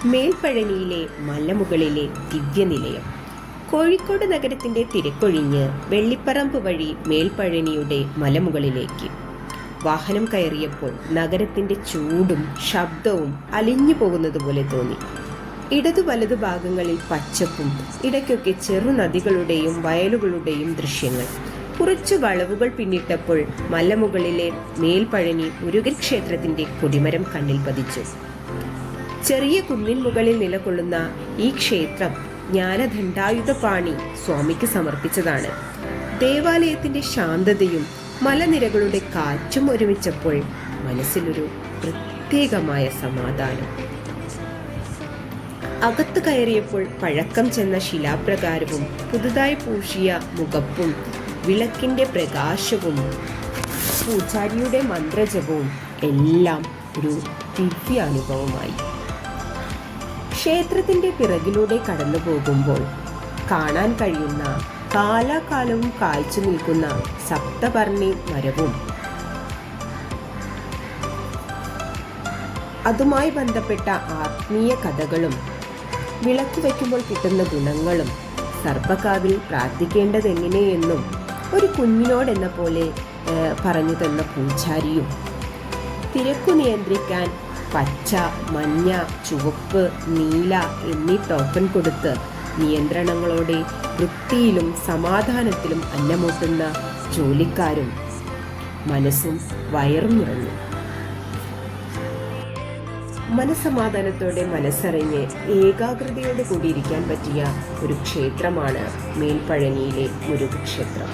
മേൽപ്പഴനിയിലെ മലമുകളിലെ ദിവ്യനിലയം. കോഴിക്കോട് നഗരത്തിന്റെ തിരക്കൊഴിഞ്ഞ് വെള്ളിപ്പറമ്പ് വഴി മേൽപ്പഴനിയുടെ മലമുകളിലേക്ക് വാഹനം കയറിയപ്പോൾ നഗരത്തിന്റെ ചൂടും ശബ്ദവും അലിഞ്ഞു പോകുന്നത് പോലെ തോന്നി. ഇടതു വലതു ഭാഗങ്ങളിൽ പച്ചപ്പും ഇടയ്ക്കൊക്കെ ചെറുനദികളുടെയും വയലുകളുടെയും ദൃശ്യങ്ങൾ. കുറച്ചു വളവുകൾ പിന്നിട്ടപ്പോൾ മലമുകളിലെ മേൽപ്പഴനി മുരുകൻ ക്ഷേത്രത്തിന്റെ കൊടിമരം കണ്ണിൽ പതിച്ചു. ചെറിയ കുന്നിൻ മുകളിൽ നിലകൊള്ളുന്ന ഈ ക്ഷേത്രം ജ്ഞാനദണ്ഡായുധപാണി സ്വാമിക്ക് സമർപ്പിച്ചതാണ്. ദേവാലയത്തിന്റെ ശാന്തതയും മലനിരകളുടെ കാറ്റും ഒരുമിച്ചപ്പോൾ മനസ്സിലൊരു പ്രത്യേകമായ സമാധാനം. അകത്ത് കയറിയപ്പോൾ പഴക്കം ചെന്ന ശിലാപ്രകാരവും പുതുതായി പൂശിയ മുഖപ്പും വിളക്കിന്റെ പ്രകാശവും പൂജാരിയുടെ മന്ത്രജപവും എല്ലാം ഒരു ദിവ്യാനുഭവമായി. ക്ഷേത്രത്തിന്റെ പിറകിലൂടെ കടന്നു പോകുമ്പോൾ കാണാൻ കഴിയുന്ന കാലാകാലവും കായ്ച്ചു നിൽക്കുന്ന സപ്തപർണി മരവും അതുമായി ബന്ധപ്പെട്ട ആത്മീയ കഥകളും വിളക്ക് വയ്ക്കുമ്പോൾ കിട്ടുന്ന ഗുണങ്ങളും സർപ്പക്കാവിൽ പ്രാർത്ഥിക്കേണ്ടതെങ്ങനെയെന്നും ഒരു കുഞ്ഞിനോടെന്ന പോലെ പറഞ്ഞു തന്ന പൂജാരിയും തിരക്കു നിയന്ത്രിക്കാൻ പച്ച, മഞ്ഞ, ചുവപ്പ്, നീല എന്നീ ടോക്കൺ കൊടുത്ത് നിയന്ത്രണങ്ങളോടെ വൃത്തിയിലും സമാധാനത്തിലും അന്നമൂട്ടുന്ന ജോലിക്കാരും മനസ്സും വയറും നിറഞ്ഞു. മനസ്സമാധാനത്തോടെ മനസ്സറിഞ്ഞ് ഏകാഗ്രതയോടെ കൂടിയിരിക്കാൻ പറ്റിയ ഒരു ക്ഷേത്രമാണ് മേൽപ്പഴനിയിലെ മുരുകൻ ക്ഷേത്രം.